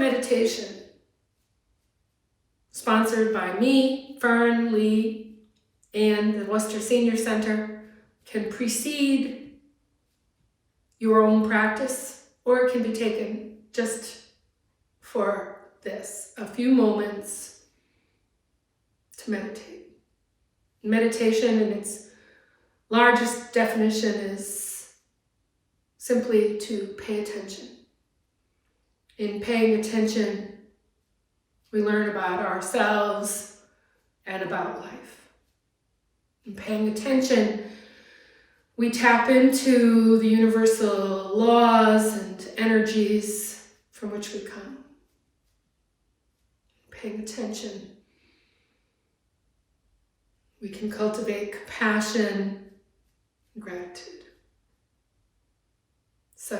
meditation, sponsored by me, Fern, Lee, and the Worcester Senior Center, can precede your own practice, or it can be taken just for this, a few moments to meditate. Meditation in its largest definition is simply to pay attention. In paying attention, we learn about ourselves and about life. In paying attention, we tap into the universal laws and energies from which we come. Paying attention, we can cultivate compassion and gratitude. So,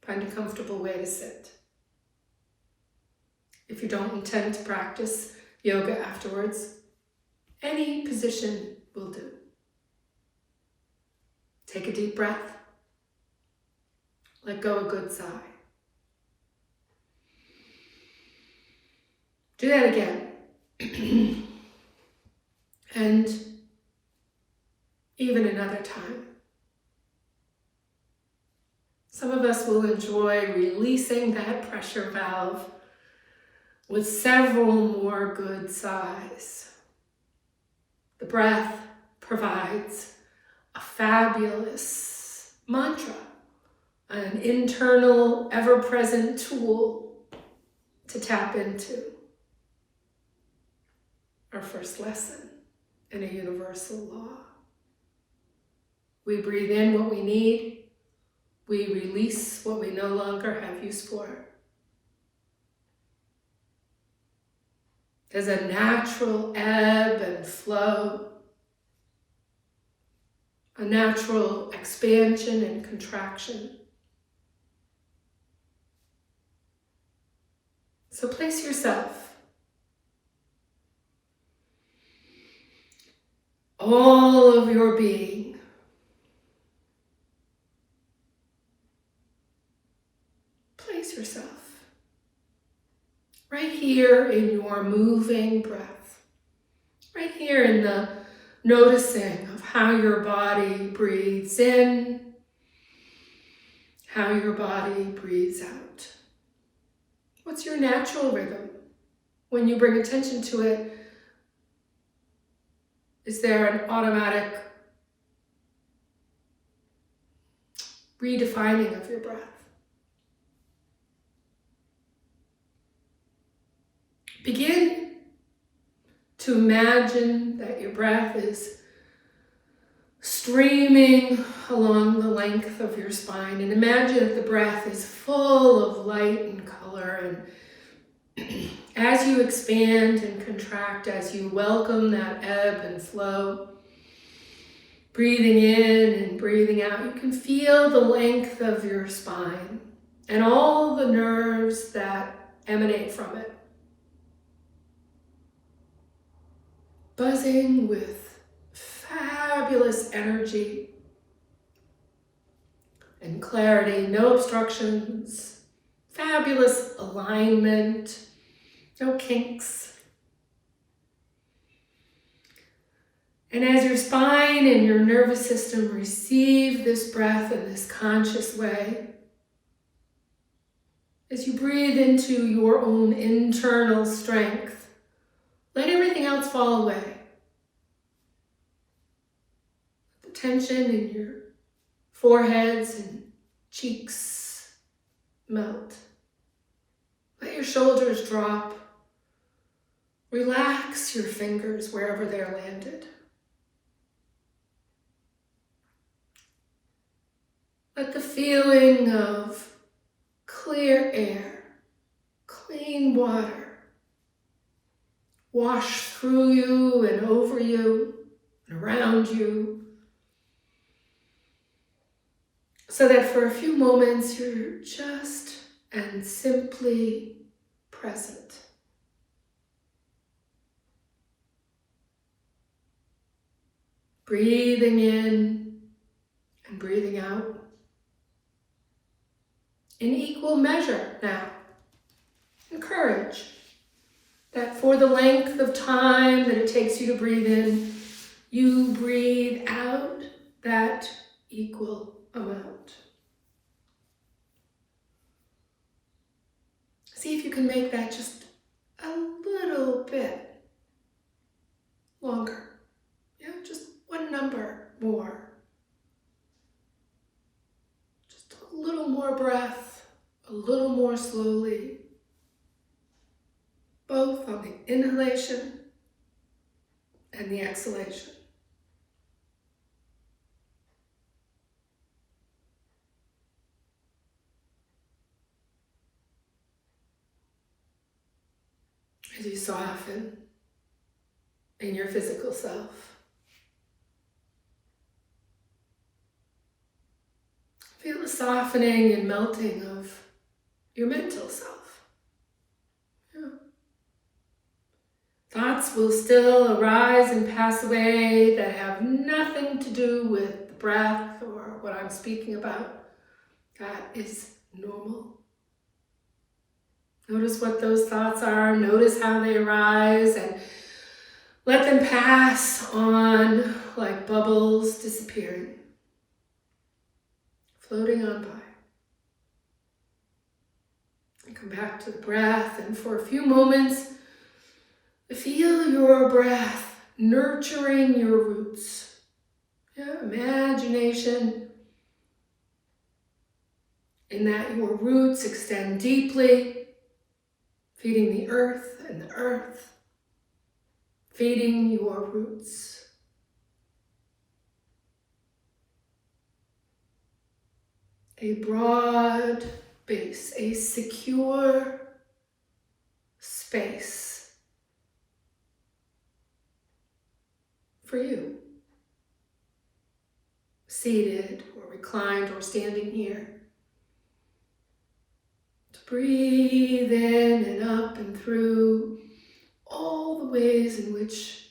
find a comfortable way to sit. If you don't intend to practice yoga afterwards, any position will do. Take a deep breath. Let go a good sigh. Do that again. And even another time. Some of us will enjoy releasing that pressure valve with several more good sighs. The breath provides a fabulous mantra, an internal, ever-present tool to tap into. Our first lesson in a universal law. We breathe in what we need. We release what we no longer have use for. There's a natural ebb and flow, a natural expansion and contraction. So place yourself, all of your being, place yourself right here in your moving breath, right here in the noticing of how your body breathes in, how your body breathes out. What's your natural rhythm? When you bring attention to it, is there an automatic redefining of your breath? Begin to imagine that your breath is streaming along the length of your spine, and imagine that the breath is full of light and color, and as you expand and contract, as you welcome that ebb and flow, breathing in and breathing out, you can feel the length of your spine and all the nerves that emanate from it, buzzing with fabulous energy and clarity, no obstructions, fabulous alignment, no kinks. And as your spine and your nervous system receive this breath in this conscious way, as you breathe into your own internal strength, let everything else fall away. The tension in your foreheads and cheeks melt. Let your shoulders drop. Relax your fingers wherever they're landed. Let the feeling of clear air, clean water, wash through you and over you and around you, so that for a few moments you're just and simply present. Breathing in and breathing out in equal measure now. And courage that for the length of time that it takes you to breathe in, you breathe out that equal amount. See if you can make that just a little bit longer. Yeah, just one number more. Just a little more breath, a little more slowly. Both on the inhalation and the exhalation. As you soften in your physical self. Feel the softening and melting of your mental self. Yeah. Thoughts will still arise and pass away that have nothing to do with the breath or what I'm speaking about. That is normal. Notice what those thoughts are. Notice how they arise and let them pass on like bubbles disappearing, floating on by. And come back to the breath, and for a few moments, feel your breath nurturing your roots. Yeah, imagination in that your roots extend deeply, feeding the earth and the earth, feeding your roots. A broad base, a secure space for you, seated or reclined or standing here. To breathe in and up and through all the ways in which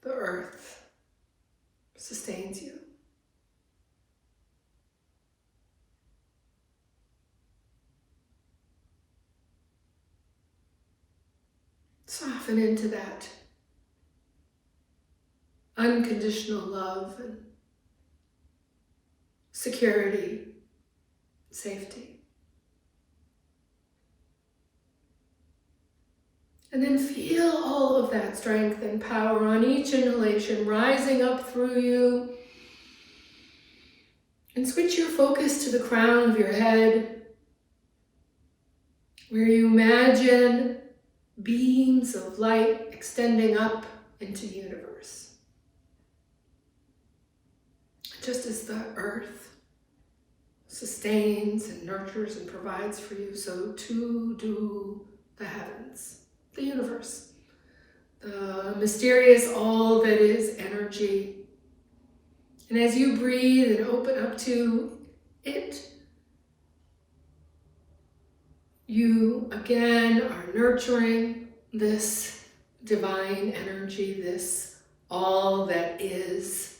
the earth sustains you. Soften into that unconditional love and security, safety. And then feel all of that strength and power on each inhalation rising up through you. And switch your focus to the crown of your head, where you imagine beams of light extending up into the universe. Just as the earth sustains and nurtures and provides for you, so too do the heavens, the universe, the mysterious all that is energy. And as you breathe and open up to it, you again are nurturing this divine energy, this all that is.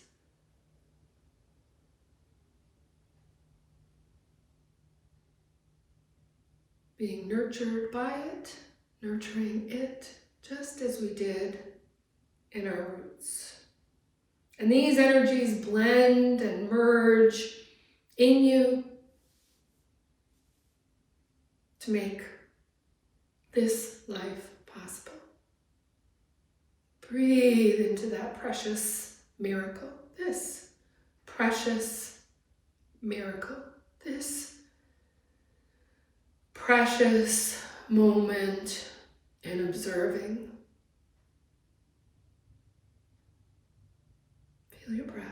Being nurtured by it, nurturing it, just as we did in our roots. And these energies blend and merge in you to make this life possible. Breathe into that precious miracle, this precious miracle, this precious moment in observing. Feel your breath.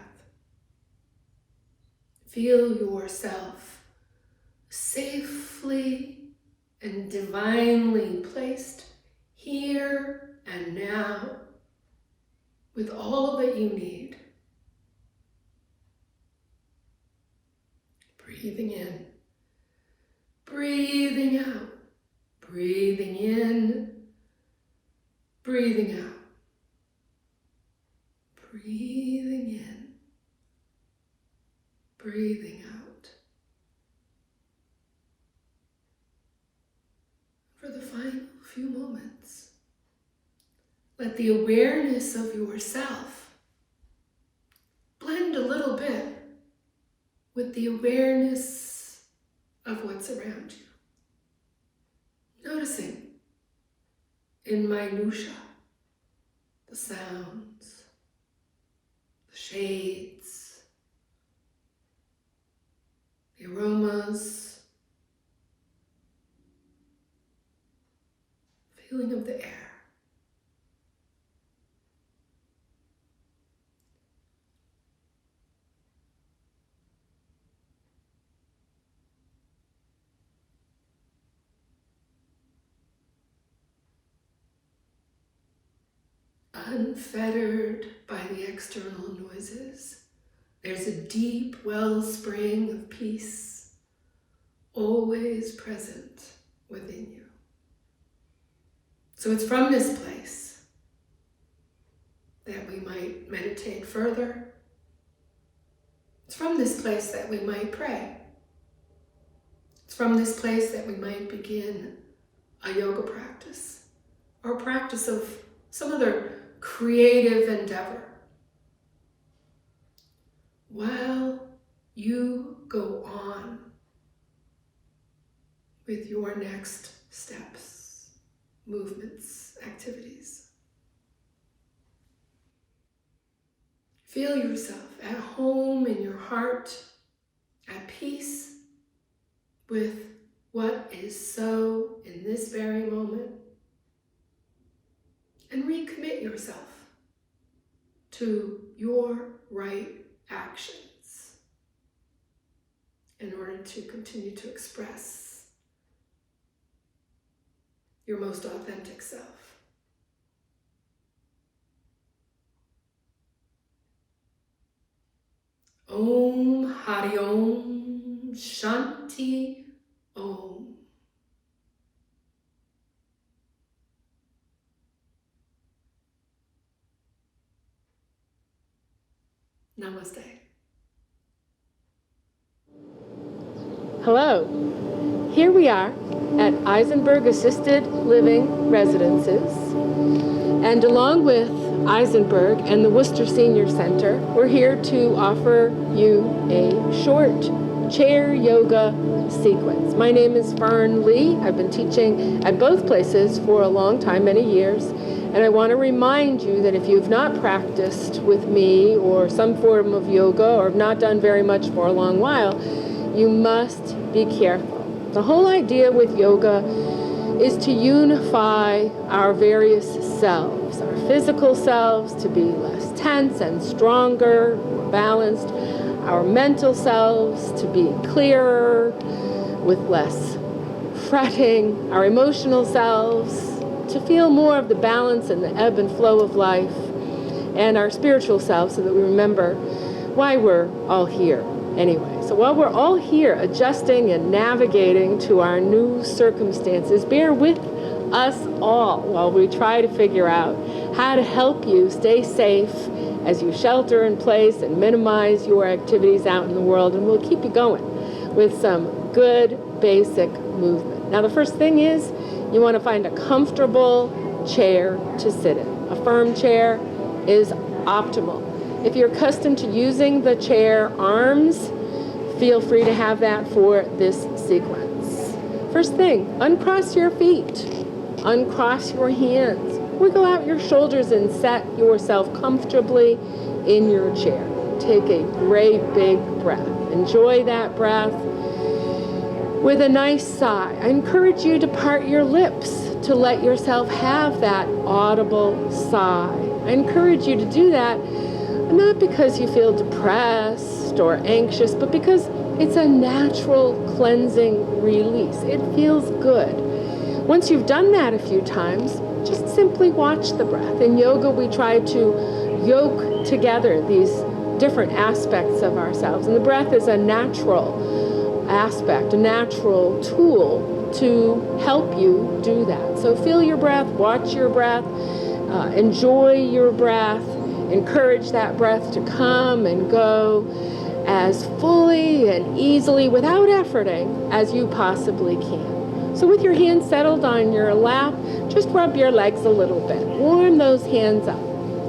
Feel yourself safely and divinely placed here and now with all that you need. Breathing in, breathing out, breathing in, breathing out, breathing in, breathing out. For Let the awareness of yourself blend a little bit with the awareness of what's around you. Noticing in minutia the sounds, the shades, the aromas, feeling of the air. Unfettered by the external noises, there's a deep wellspring of peace, always present within you. So it's from this place that we might meditate further. It's from this place that we might pray. It's from this place that we might begin a yoga practice or a practice of some other creative endeavor, while you go on with your next steps, movements, activities. Feel yourself at home in your heart, at peace with what is so in this very moment. And recommit yourself to your right actions in order to continue to express your most authentic self. Om Hari Om Shanti Om. Namaste. Hello, here we are at Eisenberg Assisted Living Residences, and along with Eisenberg and the Worcester Senior Center, we're here to offer you a short chair yoga sequence. My name is Fern Lee. I've been teaching at both places for a long time, many years. And I want to remind you that if you've not practiced with me or some form of yoga or have not done very much for a long while, you must be careful. The whole idea with yoga is to unify our various selves, our physical selves to be less tense and stronger, more balanced, our mental selves to be clearer with less fretting, our emotional selves to feel more of the balance and the ebb and flow of life, and our spiritual self so that we remember why we're all here anyway. So while we're all here adjusting and navigating to our new circumstances, bear with us all while we try to figure out how to help you stay safe as you shelter in place and minimize your activities out in the world, and we'll keep you going with some good basic movement. Now the first thing is you want to find a comfortable chair to sit in. A firm chair is optimal. If you're accustomed to using the chair arms, feel free to have that for this sequence. First thing, uncross your feet, uncross your hands, wiggle out your shoulders and set yourself comfortably in your chair. Take a great big breath. Enjoy that breath with a nice sigh. I encourage you to part your lips to let yourself have that audible sigh. I encourage you to do that not because you feel depressed or anxious, but because it's a natural cleansing release. It feels good. Once you've done that a few times, just simply watch the breath. In yoga, we try to yoke together these different aspects of ourselves, and the breath is a natural aspect, a natural tool to help you do that. So feel your breath, watch your breath, enjoy your breath, encourage that breath to come and go as fully and easily without efforting as you possibly can. So with your hands settled on your lap, just rub your legs a little bit. Warm those hands up.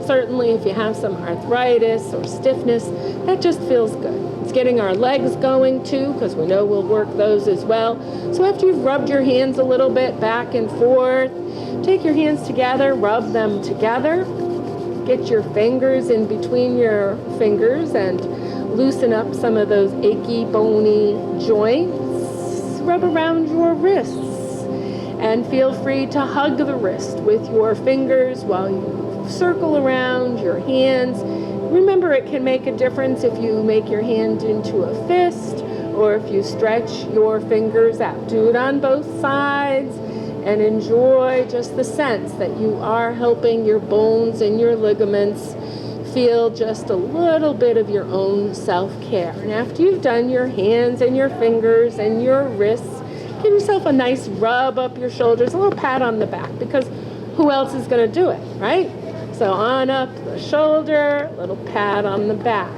Certainly if you have some arthritis or stiffness, that just feels good. It's getting our legs going too, because we know we'll work those as well. So after you've rubbed your hands a little bit back and forth, take your hands together, rub them together. Get your fingers in between your fingers and loosen up some of those achy, bony joints. Rub around your wrists and feel free to hug the wrist with your fingers while you circle around your hands. Remember, it can make a difference if you make your hand into a fist or if you stretch your fingers out. Do it on both sides and enjoy just the sense that you are helping your bones and your ligaments feel just a little bit of your own self-care. And after you've done your hands and your fingers and your wrists, give yourself a nice rub up your shoulders, a little pat on the back, because who else is going to do it, right? So on up the shoulder, a little pat on the back.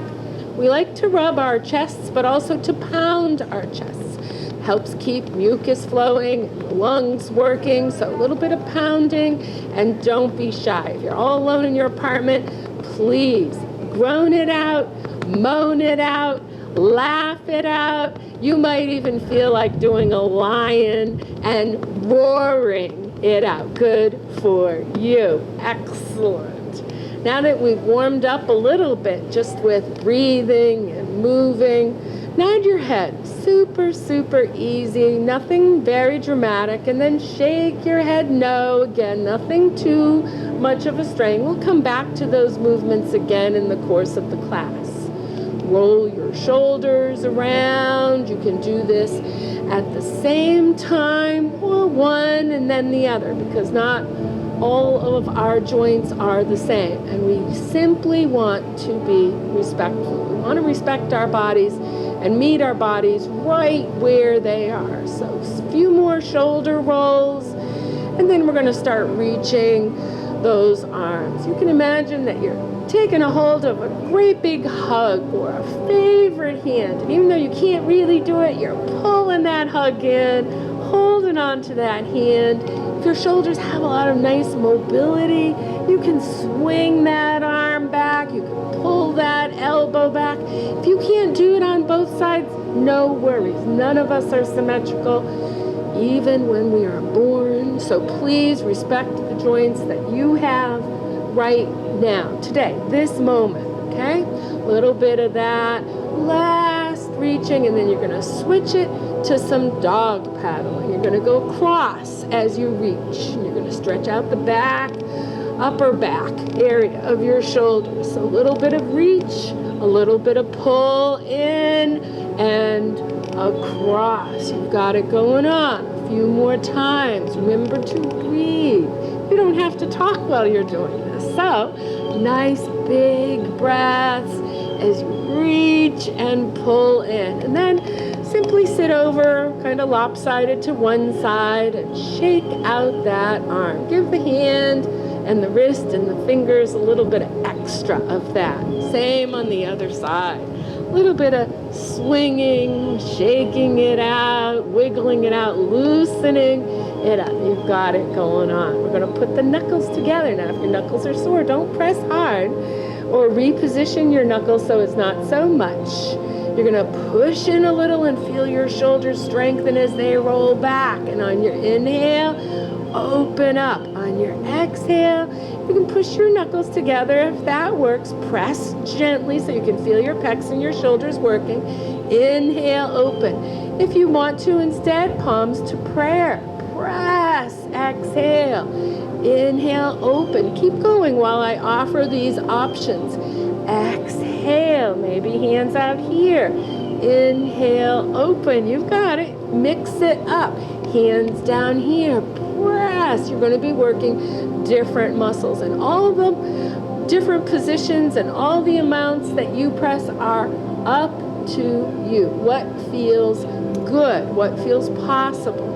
We like to rub our chests, but also to pound our chests. Helps keep mucus flowing, the lungs working, so a little bit of pounding, and don't be shy. If you're all alone in your apartment, please groan it out, moan it out, laugh it out. You might even feel like doing a lion and roaring it out. Good for you. Excellent. Now that we've warmed up a little bit just with breathing and moving, nod your head. Super, super easy. Nothing very dramatic. And then shake your head no. Again, nothing too much of a strain. We'll come back to those movements again in the course of the class. Roll your shoulders around. You can do this at the same time, or one and then the other, because not all of our joints are the same, and we simply want to be respectful. We want to respect our bodies and meet our bodies right where they are. So a few more shoulder rolls, and then we're going to start reaching those arms. You can imagine that you're taking a hold of a great big hug or a favorite hand, and even though you can't really do it, you're pulling that hug in, holding on to that hand. If your shoulders have a lot of nice mobility, you can swing that arm back, you can pull that elbow back. If you can't do it on both sides, no worries. None of us are symmetrical, even when we are born. So please respect the joints that you have right now, today, this moment, okay? A little bit of that last reaching, and then you're gonna switch it to some dog paddling. You're gonna go across as you reach, and you're gonna stretch out the back, upper back area of your shoulders. So a little bit of reach, a little bit of pull in and across. You've got it going on. A few more times. Remember to breathe. You don't have to talk while you're doing this. So, nice big breaths as you reach and pull in. And then simply sit over, kind of lopsided to one side, and shake out that arm. Give the hand and the wrist and the fingers a little bit of extra of that. Same on the other side. A little bit of swinging, shaking it out, wiggling it out, loosening it up. You've got it going on. We're going to put the knuckles together. Now, if your knuckles are sore, don't press hard, or reposition your knuckles so it's not so much. You're going to push in a little and feel your shoulders strengthen as they roll back. And on your inhale, open up. On your exhale, you can push your knuckles together if that works. Press gently so you can feel your pecs and your shoulders working. Inhale, open. If you want to, instead, palms to prayer. Press, exhale. Inhale, open. Keep going while I offer these options. Exhale, maybe hands out here. Inhale, open. You've got it. Mix it up. Hands down here. Press. You're going to be working different muscles, and all the different positions and all the amounts that you press are up to you. What feels good? What feels possible?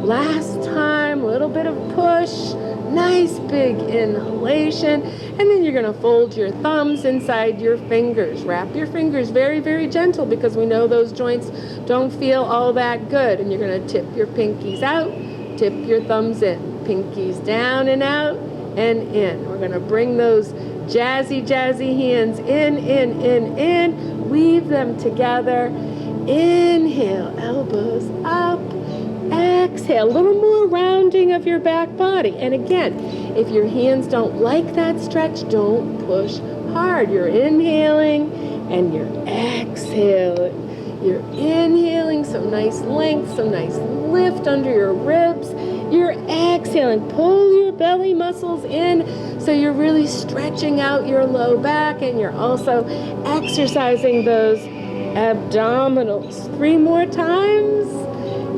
Last time, a little bit of push. Nice big inhalation, and then you're going to fold your thumbs inside your fingers. Wrap your fingers very, very gentle, because we know those joints don't feel all that good. And you're going to tip your pinkies out Tip your thumbs in. Pinkies down and out and in. We're going to bring those jazzy hands in. Weave them together. Inhale, elbows up. Exhale, a little more rounding of your back body. And again, if your hands don't like that stretch, don't push hard. You're inhaling and you're exhaling. You're inhaling some nice length, some nice lift under your ribs. You're exhaling. Pull your belly muscles in so you're really stretching out your low back, and you're also exercising those abdominals. 3 more times.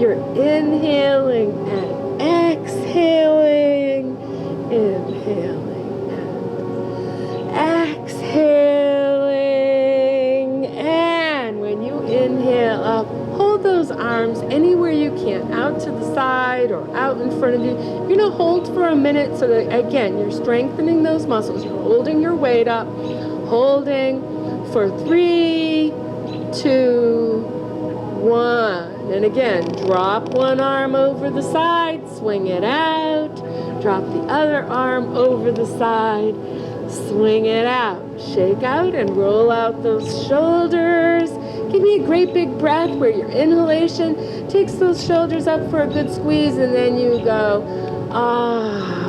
You're inhaling and exhaling. Inhaling and exhaling. And when you inhale up, hold those arms anywhere you can, out to the side or out in front of you. You're going to hold for a minute so that, again, you're strengthening those muscles. You're holding your weight up, holding for 3, 2, 1. And again, drop one arm over the side, swing it out. Drop the other arm over the side, swing it out. Shake out and roll out those shoulders. Give me a great big breath where your inhalation takes those shoulders up for a good squeeze, and then you go,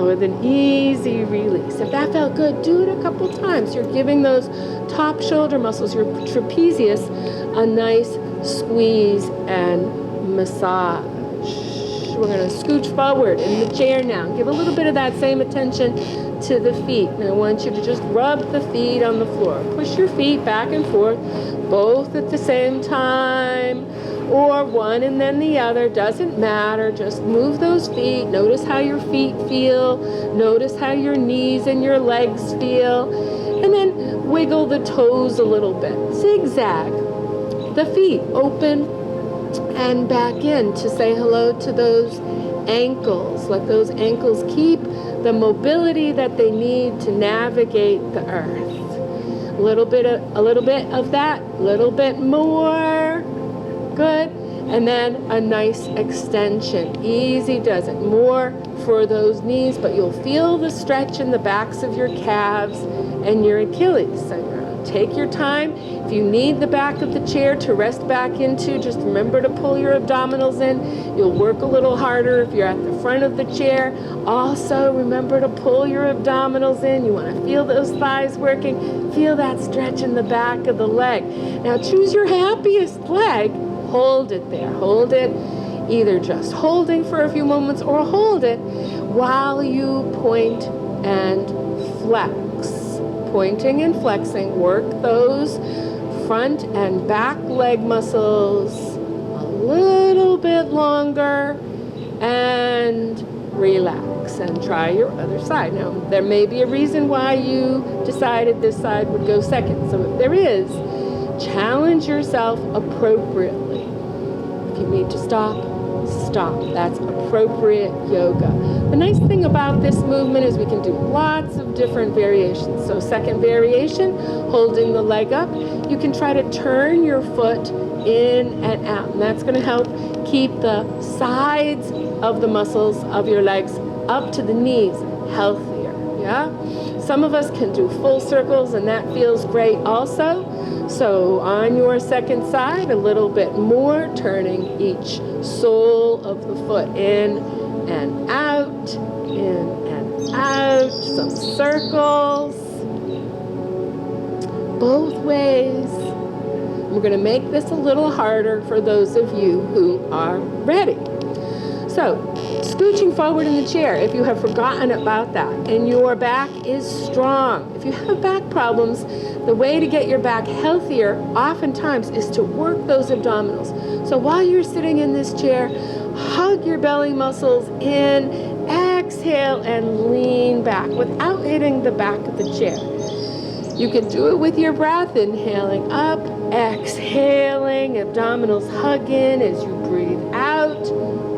with an easy release. If that felt good, do it a couple times. You're giving those top shoulder muscles, your trapezius, a nice squeeze and massage. We're going to scooch forward in the chair now. Give a little bit of that same attention to the feet. And I want you to just rub the feet on the floor. Push your feet back and forth, both at the same time, or one and then the other. Doesn't matter. Just move those feet. Notice how your feet feel. Notice how your knees and your legs feel. And then wiggle the toes a little bit. Zigzag. The feet open and back in to say hello to those ankles. Let those ankles keep the mobility that they need to navigate the earth. A little bit of that, a little bit more. Good. And then a nice extension. Easy does it. More for those knees, but you'll feel the stretch in the backs of your calves and your Achilles. So take your time. If you need the back of the chair to rest back into, just remember to pull your abdominals in. You'll work a little harder if you're at the front of the chair. Also, remember to pull your abdominals in. You want to feel those thighs working. Feel that stretch in the back of the leg. Now choose your happiest leg. Hold it there. Hold it. Either just holding for a few moments or hold it while you point and flex. Pointing and flexing, work those front and back leg muscles a little bit longer, and relax and try your other side. Now, there may be a reason why you decided this side would go second. So if there is, challenge yourself appropriately. If you need to stop, stop. That's appropriate yoga. The nice thing about this movement is we can do lots of different variations. So second variation, holding the leg up, you can try to turn your foot in and out. And that's going to help keep the sides of the muscles of your legs up to the knees healthier. Yeah? Some of us can do full circles, and that feels great also. So on your second side, a little bit more, turning each sole of the foot in and out, some circles, both ways. We're going to make this a little harder for those of you who are ready. So, scooching forward in the chair, if you have forgotten about that, and your back is strong. If you have back problems, the way to get your back healthier oftentimes is to work those abdominals. So while you're sitting in this chair, hug your belly muscles in, exhale, and lean back without hitting the back of the chair. You can do it with your breath, inhaling up, exhaling, abdominals hug in as you breathe out.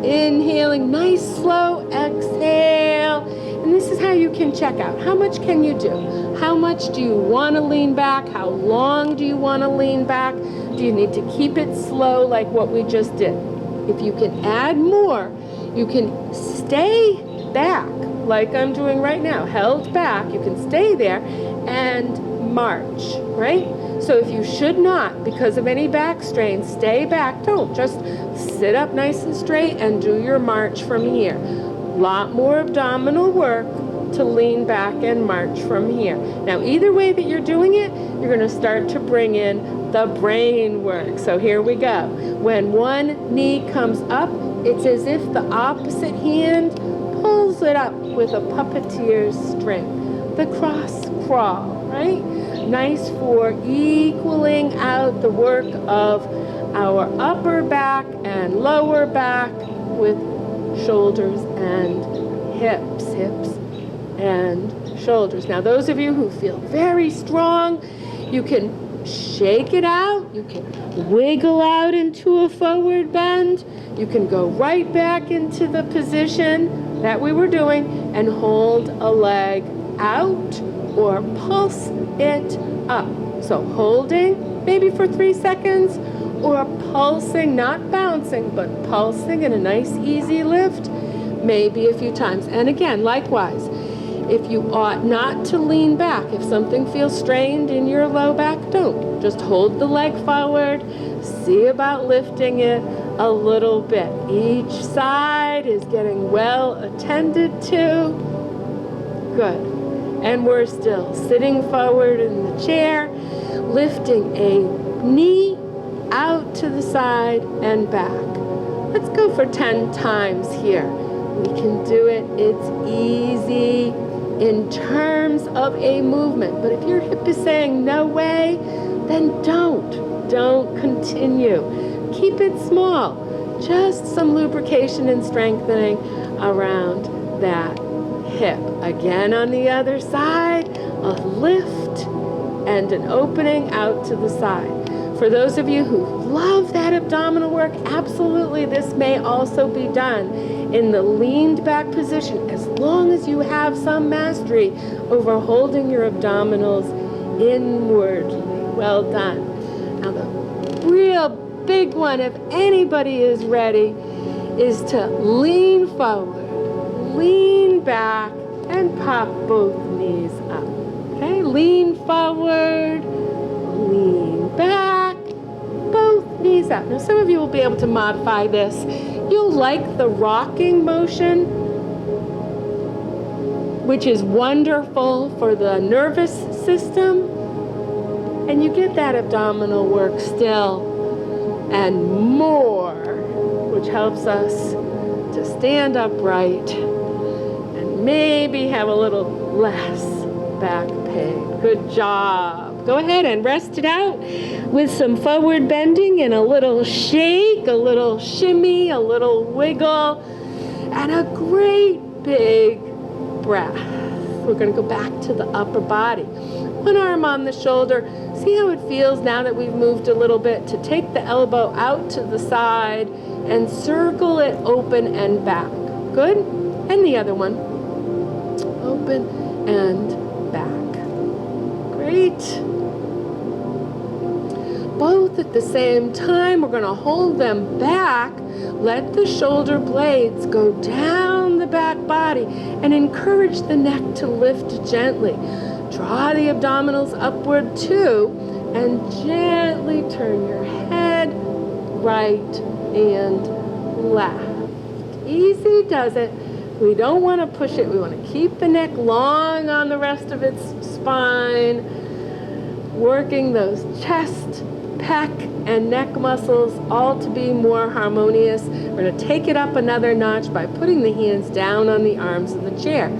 Inhaling, nice slow exhale. And this is how you can check out. How much can you do? How much do you want to lean back? How long do you want to lean back? Do you need to keep it slow like what we just did? If you can add more, You can stay back, like I'm doing right now, held back. You can stay there and march, right? So if you should not, because of any back strain, stay back. Don't. Just sit up nice and straight and do your march from here. Lot more abdominal work to lean back and march from here. Now, either way that you're doing it, you're going to start to bring in the brain work. So here we go. When one knee comes up, it's as if the opposite hand pulls it up with a puppeteer's string. The cross crawl, right? Nice for equaling out the work of our upper back and lower back with shoulders and hips and shoulders. Now, those of you who feel very strong, you can shake it out. You can wiggle out into a forward bend. You can go right back into the position that we were doing and hold a leg out or pulse it up. So holding maybe for 3 seconds, or pulsing, not bouncing, but pulsing in a nice easy lift, maybe a few times. And again, likewise, if you ought not to lean back, if something feels strained in your low back, don't. Just hold the leg forward, see about lifting it a little bit. Each side is getting well attended to. Good. And we're still sitting forward in the chair, lifting a knee out to the side and back. Let's go for 10 times here. We can do it. It's easy in terms of a movement. But if your hip is saying no way, then don't continue. Keep it small. Just some lubrication and strengthening around that hip. Again, on the other side, a lift and an opening out to the side. For those of you who love that abdominal work, absolutely, this may also be done in the leaned back position, as long as you have some mastery over holding your abdominals inwardly. Well done. Now, the real big one, if anybody is ready, is to lean forward, lean back, and pop both knees up. Okay, lean forward, lean back, both knees up. Now, some of you will be able to modify this. You'll like the rocking motion, which is wonderful for the nervous system, and you get that abdominal work still and more, which helps us to stand upright and maybe have a little less back pain. Good job. Go ahead and rest it out with some forward bending and a little shake, a little shimmy, a little wiggle, and a great big breath. We're going to go back to the upper body. One arm on the shoulder. See how it feels now that we've moved a little bit, to take the elbow out to the side and circle it open and back. Good? And the other one. Open and back. Great. Both at the same time, we're going to hold them back. Let the shoulder blades go down the back body and encourage the neck to lift gently. Draw the abdominals upward too, and gently turn your head right and left. Easy does it. We don't want to push it. We want to keep the neck long on the rest of its spine, working those chest, pec, and neck muscles all to be more harmonious. We're going to take it up another notch by putting the hands down on the arms of the chair.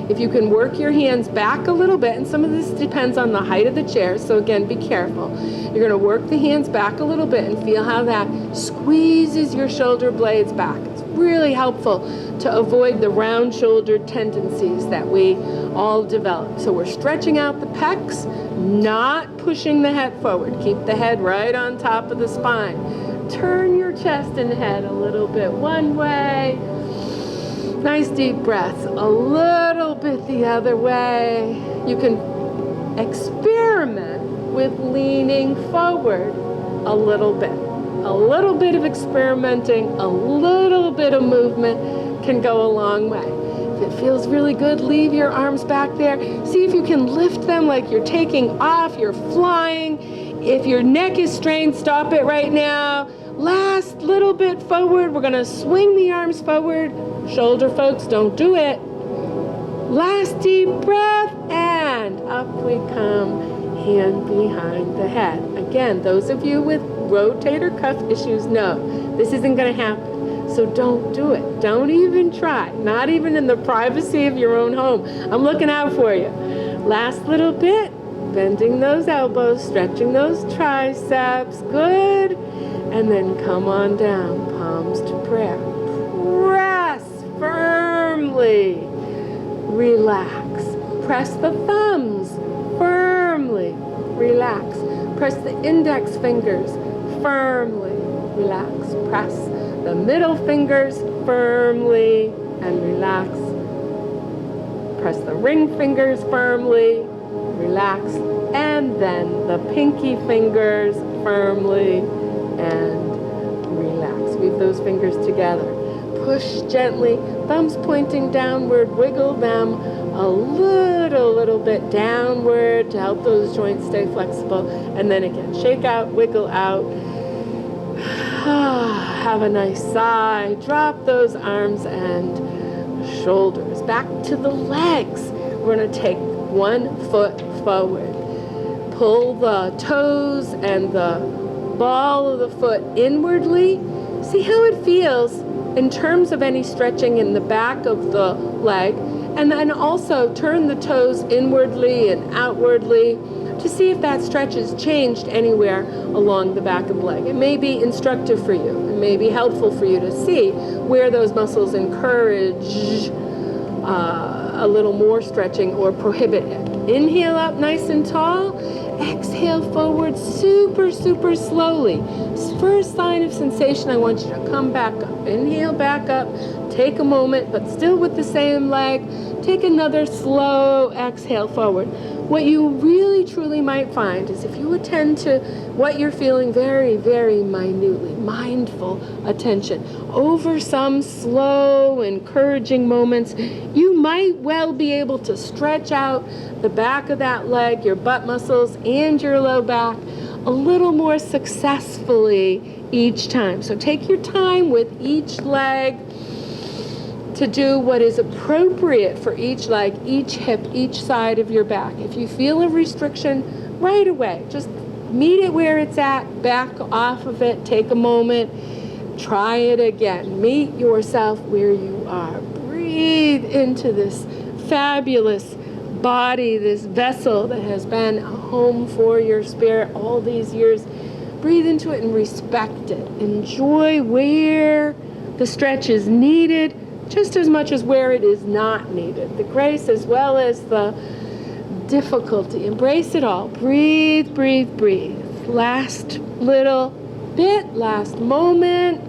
If you can work your hands back a little bit, and some of this depends on the height of the chair, so again, be careful. You're going to work the hands back a little bit and feel how that squeezes your shoulder blades back. It's really helpful to avoid the round shouldered tendencies that we all develop. So we're stretching out the pecs, not pushing the head forward. Keep the head right on top of the spine. Turn your chest and head a little bit one way. Nice deep breaths. A little bit the other way. You can experiment with leaning forward a little bit. A little bit of experimenting, a little bit of movement can go a long way. If it feels really good, leave your arms back there. See if you can lift them like you're taking off, you're flying. If your neck is strained, stop it right now. Last little bit forward. We're gonna swing the arms forward. Shoulder folks, don't do it. Last deep breath, and up we come, hand behind the head. Again, those of you with rotator cuff issues know this isn't gonna happen. So don't do it. Don't even try. Not even in the privacy of your own home. I'm looking out for you. Last little bit. Bending those elbows, stretching those triceps. Good. And then come on down. Palms to prayer. Press firmly. Relax. Press the thumbs. Firmly. Relax. Press the index fingers. Firmly. Relax. Press the middle fingers firmly and relax. Press the ring fingers firmly, relax, and then the pinky fingers firmly and relax. Weave those fingers together. Push gently, thumbs pointing downward, wiggle them a little bit downward to help those joints stay flexible. And then again, shake out, wiggle out. Have a nice sigh. Drop those arms and shoulders back to the legs. We're going to take 1 foot forward. Pull the toes and the ball of the foot inwardly. See how it feels in terms of any stretching in the back of the leg. And then also turn the toes inwardly and outwardly to see if that stretch has changed anywhere along the back of the leg. It may be instructive for you. It may be helpful for you to see where those muscles encourage a little more stretching or prohibit it. Inhale up nice and tall. Exhale forward super slowly. First sign of sensation, I want you to come back up. Inhale back up. Take a moment, but still with the same leg. Take another slow exhale forward. What you really truly might find is if you attend to what you're feeling very minutely, mindful attention, over some slow, encouraging moments, you might well be able to stretch out the back of that leg, your butt muscles, and your low back a little more successfully each time. So take your time with each leg to do what is appropriate for each leg, each hip, each side of your back. If you feel a restriction, right away, just meet it where it's at, back off of it, take a moment, try it again. Meet yourself where you are. Breathe into this fabulous body, this vessel that has been a home for your spirit all these years. Breathe into it and respect it. Enjoy where the stretch is needed, just as much as where it is not needed. The grace as well as the difficulty. Embrace it all. Breathe. Last little bit, last moment.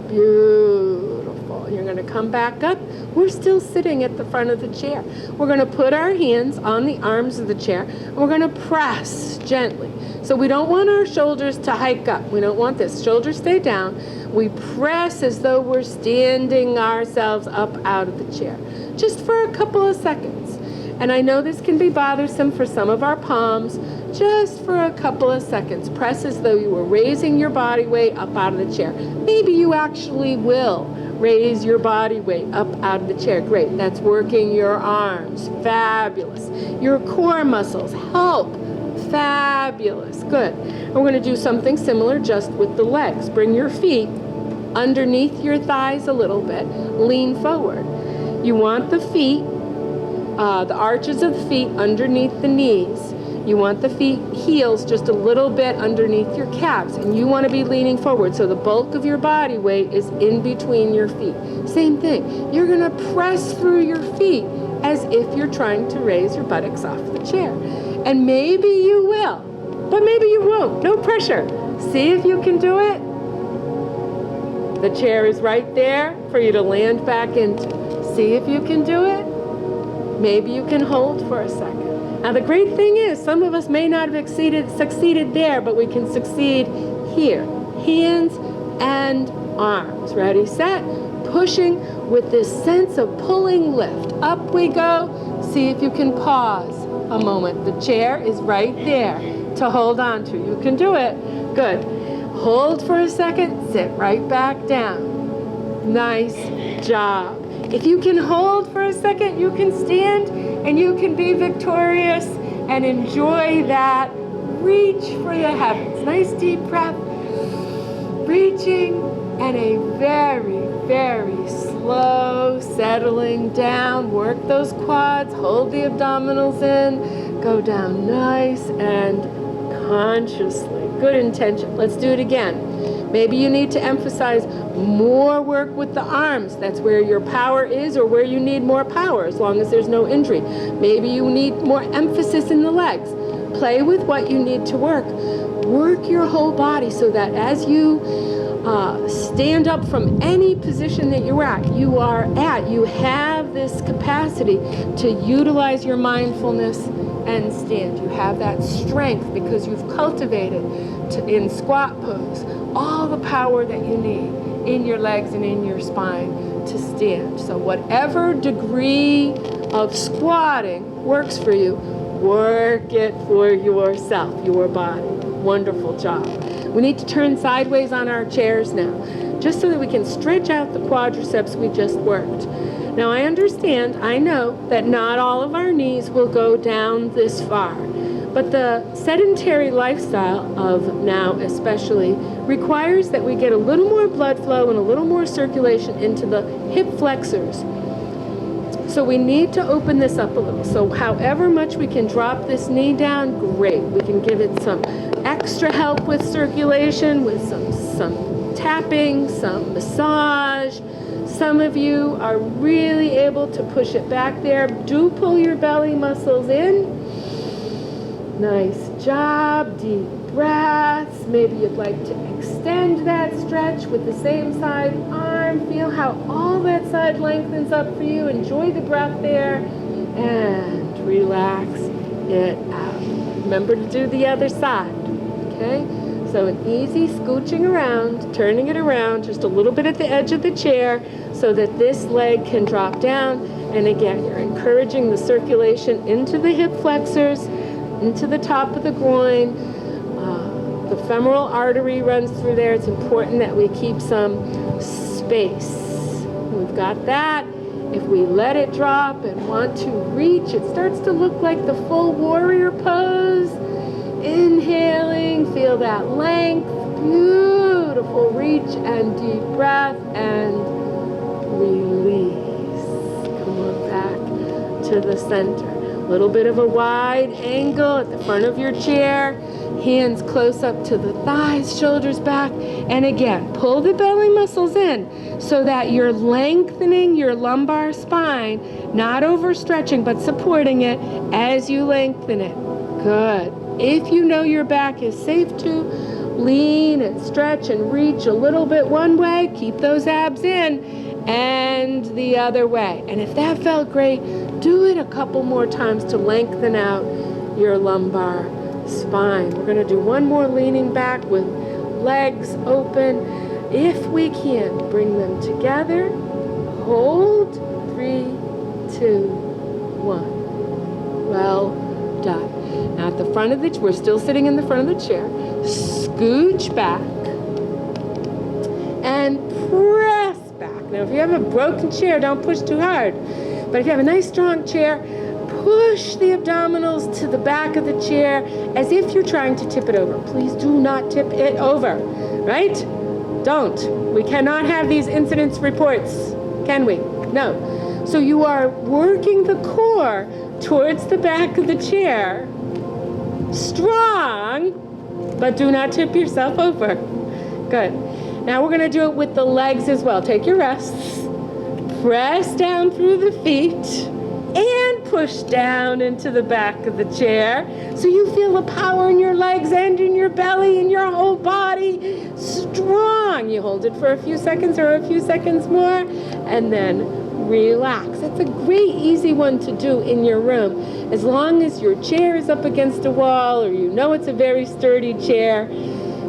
Beautiful. You're going to come back up. We're still sitting at the front of the chair. We're going to put our hands on the arms of the chair, and we're going to press gently. So we don't want our shoulders to hike up. We don't want this. Shoulders stay down. We press as though we're standing ourselves up out of the chair, just for a couple of seconds. And I know this can be bothersome for some of our palms. Just for a couple of seconds, press as though you were raising your body weight up out of the chair. Maybe you actually will raise your body weight up out of the chair. Great, that's working your arms. Fabulous. Your core muscles help. Fabulous. Good. And we're going to do something similar just with the legs. Bring your feet underneath your thighs a little bit. Lean forward. You want the feet, the arches of the feet underneath the knees. You want the feet heels just a little bit underneath your calves, and you want to be leaning forward so the bulk of your body weight is in between your feet. Same thing. You're going to press through your feet as if you're trying to raise your buttocks off the chair. And maybe you will, but maybe you won't. No pressure. See if you can do it. The chair is right there for you to land back into. See if you can do it. Maybe you can hold for a second. Now the great thing is, some of us may not have succeeded there, but we can succeed here. Hands and arms. Ready, set. pushing with this sense of pulling lift. Up we go. See if you can pause a moment. The chair is right there to hold on to. You can do it. Good. Hold for a second. Sit right back down. Nice job. If you can hold for a second, you can stand and you can be victorious and enjoy that. Reach for the heavens. Nice deep breath. Reaching and a very, very slow settling down. Work those quads. Hold the abdominals in. Go down nice and consciously. Good intention. Let's do it again. Maybe you need to emphasize more work with the arms. That's where your power is or where you need more power, as long as there's no injury. Maybe you need more emphasis in the legs. Play with what you need to work. Work your whole body so that as you stand up from any position that you have this capacity to utilize your mindfulness and stand. You have that strength because you've cultivated in squat pose all the power that you need in your legs and in your spine to stand. So whatever degree of squatting works for you, work it for yourself, your body. Wonderful job. We need to turn sideways on our chairs now, just so that we can stretch out the quadriceps we just worked. Now I understand, I know that not all of our knees will go down this far, but the sedentary lifestyle of now especially requires that we get a little more blood flow and a little more circulation into the hip flexors. So we need to open this up a little. So however much we can drop this knee down, great. We can give it some extra help with circulation, with some tapping, some massage. Some of you are really able to push it back there. Do pull your belly muscles in. Nice job. Deep breaths. Maybe you'd like to extend that stretch with the same side arm. Feel how all that side lengthens up for you. Enjoy the breath there and relax it out. Remember to do the other side. Okay? So an easy scooching around, turning it around just a little bit at the edge of the chair so that this leg can drop down. And again, you're encouraging the circulation into the hip flexors, into the top of the groin. The femoral artery runs through there. It's important that we keep some space. We've got that. If we let it drop and want to reach, it starts to look like the full warrior pose. Inhaling, feel that length, beautiful reach and deep breath and release. Come on back to the center. A little bit of a wide angle at the front of your chair. Hands close up to the thighs, shoulders back. And again, pull the belly muscles in so that you're lengthening your lumbar spine, not overstretching, but supporting it as you lengthen it. Good. If you know your back is safe to, lean and stretch and reach a little bit one way, keep those abs in, and the other way. And if that felt great, do it a couple more times to lengthen out your lumbar spine. We're going to do one more leaning back with legs open. If we can, bring them together. Hold. 3, 2, 1. Well done. Now at the front of the chair, we're still sitting in the front of the chair. Scooch back and press back. Now if you have a broken chair, don't push too hard. But if you have a nice strong chair, push the abdominals to the back of the chair as if you're trying to tip it over. Please do not tip it over, right? Don't. We cannot have these incident reports, can we? No. So you are working the core towards the back of the chair. Strong, but do not tip yourself over. Good. Now we're going to do it with the legs as well. Take your rests. Press down through the feet and push down into the back of the chair so you feel the power in your legs and in your belly and your whole body strong. You hold it for a few seconds or a few seconds more and then relax. That's a great easy one to do in your room as long as your chair is up against a wall or you know it's a very sturdy chair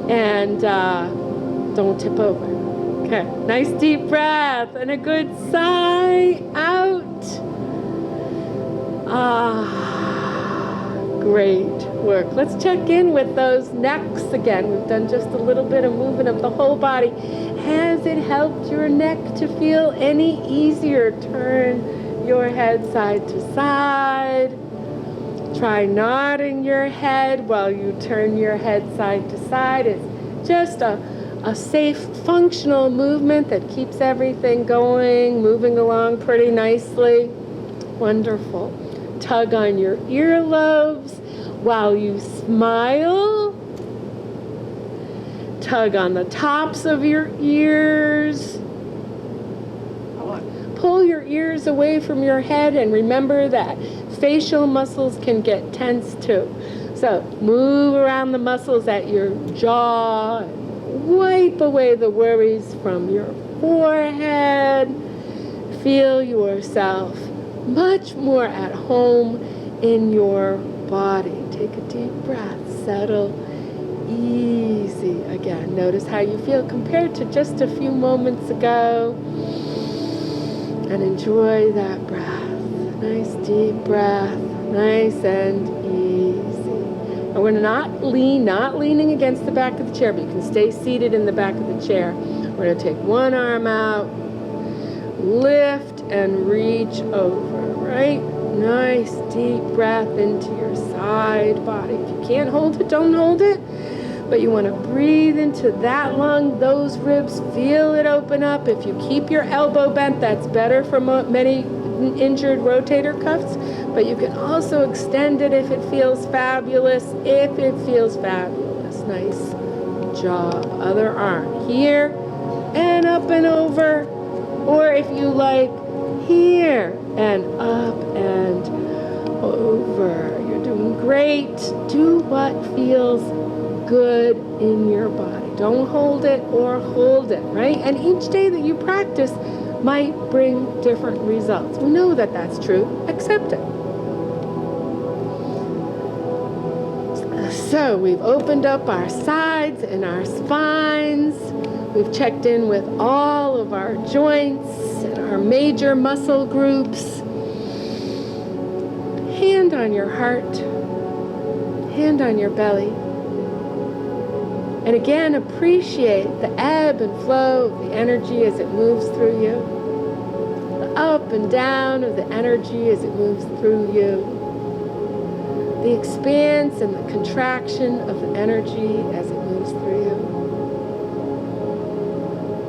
and don't tip over. Okay, nice deep breath and a good sigh out. Great work. Let's check in with those necks again. We've done just a little bit of movement of the whole body. Has it helped your neck to feel any easier? Turn your head side to side. Try nodding your head while you turn your head side to side. It's just a safe, functional movement that keeps everything going, moving along pretty nicely. Wonderful. Tug on your earlobes while you smile. Tug on the tops of your ears. Pull your ears away from your head and remember that facial muscles can get tense too. So move around the muscles at your jaw. Wipe away the worries from your forehead. Feel yourself much more at home in your body. Take a deep breath. Settle easy again. Notice how you feel compared to just a few moments ago. And enjoy that breath. Nice deep breath. Nice and easy. And we're not leaning against the back of the chair, but you can stay seated in the back of the chair. We're going to take one arm out, lift and reach over, right? Nice deep breath into your side body. If you can't hold it, don't hold it. But you want to breathe into that lung, those ribs, feel it open up. If you keep your elbow bent, that's better for many injured rotator cuffs. But you can also extend it if it feels fabulous. If it feels fabulous. Nice job. Other arm here and up and over. Or if you like, here and up and over. You're doing great. Do what feels good in your body. Don't hold it or hold it, right? And each day that you practice might bring different results. We know that that's true. Accept it. So we've opened up our sides and our spines. We've checked in with all of our joints and our major muscle groups. Hand on your heart. Hand on your belly. And again, appreciate the ebb and flow of the energy as it moves through you. The up and down of the energy as it moves through you. The expanse and the contraction of the energy as it moves through you.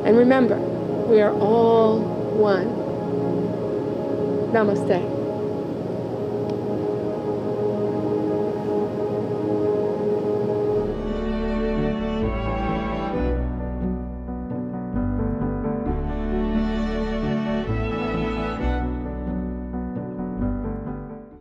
And remember, we are all one. Namaste.